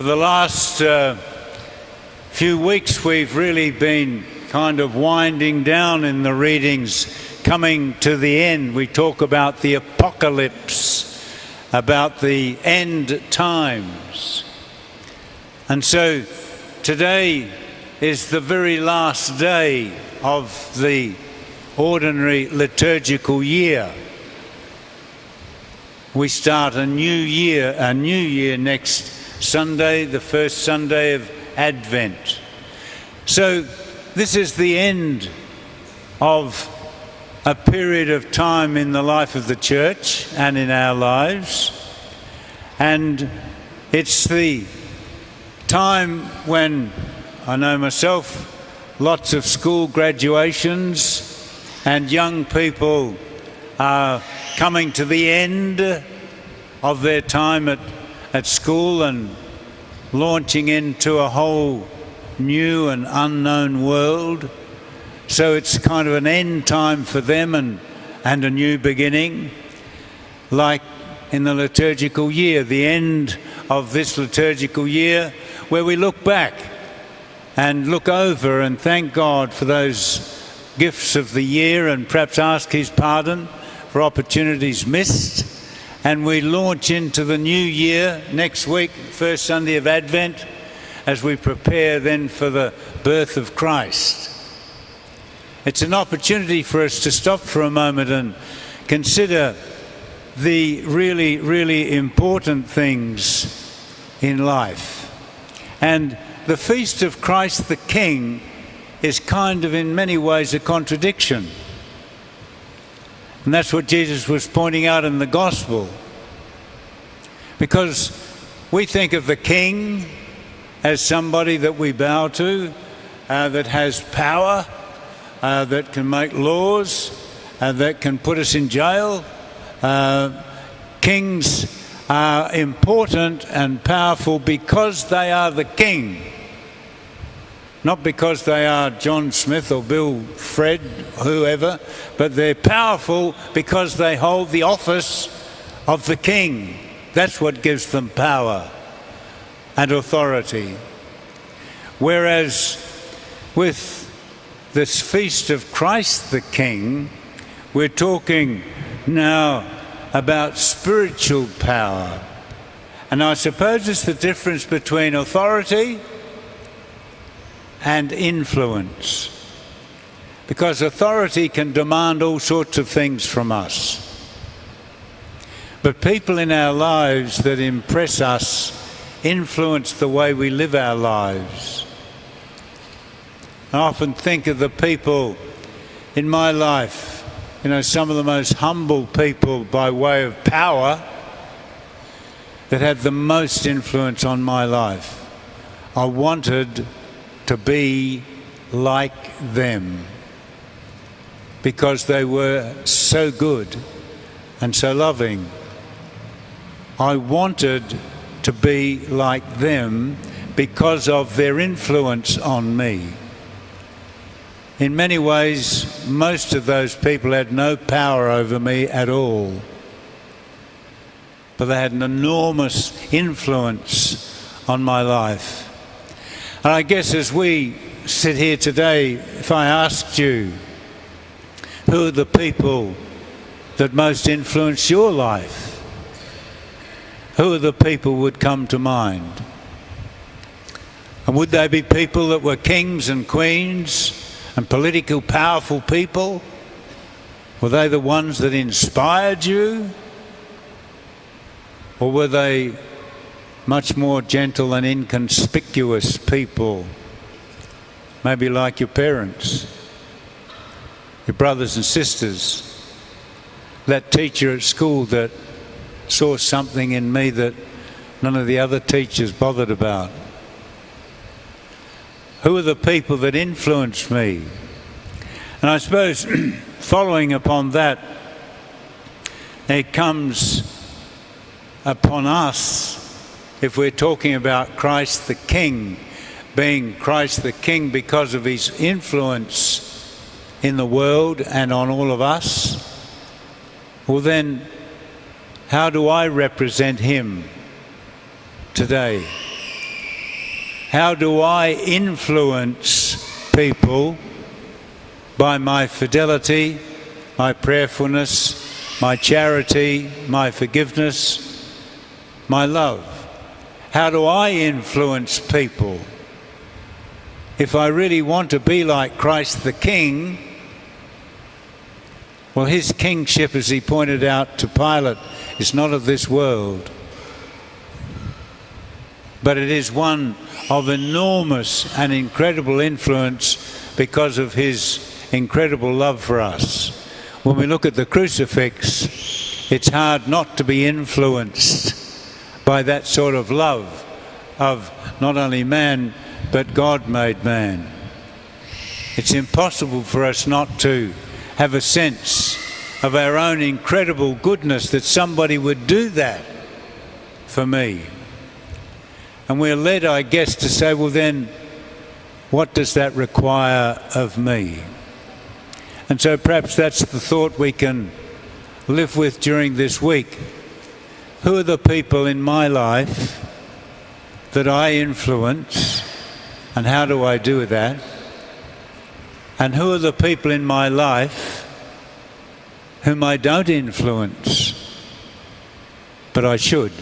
For the last few weeks we've really been kind of winding down in the readings, coming to the end. We talk about the apocalypse, about the end times. And so today is the very last day of the ordinary liturgical year. We start a new year next Sunday, the first Sunday of Advent. So this is the end of a period of time in the life of the church and in our lives. And it's the time when, I know myself, lots of school graduations and young people are coming to the end of their time at school and launching into a whole new and unknown world. So it's kind of an end time for them and a new beginning. Like in the liturgical year, the end of this liturgical year, where we look back and look over and thank God for those gifts of the year and perhaps ask His pardon for opportunities missed. And we launch into the new year next week, first Sunday of Advent, as we prepare then for the birth of Christ. It's an opportunity for us to stop for a moment and consider the really, really important things in life. And the feast of Christ the King is kind of in many ways a contradiction. And that's what Jesus was pointing out in the gospel. Because we think of the king as somebody that we bow to, that has power, that can make laws, that can put us in jail. Kings are important and powerful because they are the king. Not because they are John Smith or Bill Fred, whoever, but they're powerful because they hold the office of the king. That's what gives them power and authority. Whereas with this feast of Christ the King, we're talking now about spiritual power. And I suppose it's the difference between authority and influence, because authority can demand all sorts of things from us. But people in our lives that impress us influence the way we live our lives. I often think of the people in my life, some of the most humble people by way of power that had the most influence on my life. I wanted to be like them because they were so good and so loving. I wanted to be like them because of their influence on me. In many ways, most of those people had no power over me at all, but they had an enormous influence on my life. And I guess as we sit here today, if I asked you, who are the people that most influence your life? Who are the people would come to mind? And would they be people that were kings and queens and political powerful people? Were they the ones that inspired you? Or were they much more gentle and inconspicuous people, maybe like your parents, your brothers and sisters, that teacher at school that saw something in me that none of the other teachers bothered about? Who are the people that influenced me? And I suppose following upon that, it comes upon us, if we're talking about Christ the King, being Christ the King because of His influence in the world and on all of us, well then, how do I represent Him today? How do I influence people by my fidelity, my prayerfulness, my charity, my forgiveness, my love? How do I influence people? If I really want to be like Christ the King, well, his kingship, as he pointed out to Pilate, is not of this world, but it is one of enormous and incredible influence because of his incredible love for us. When we look at the crucifix, it's hard not to be influenced by that sort of love of not only man, but God made man. It's impossible for us not to have a sense of our own incredible goodness that somebody would do that for me. And we're led, I guess, to say, well then, what does that require of me? And so perhaps that's the thought we can live with during this week. Who are the people in my life that I influence, and how do I do that? And who are the people in my life whom I don't influence, but I should?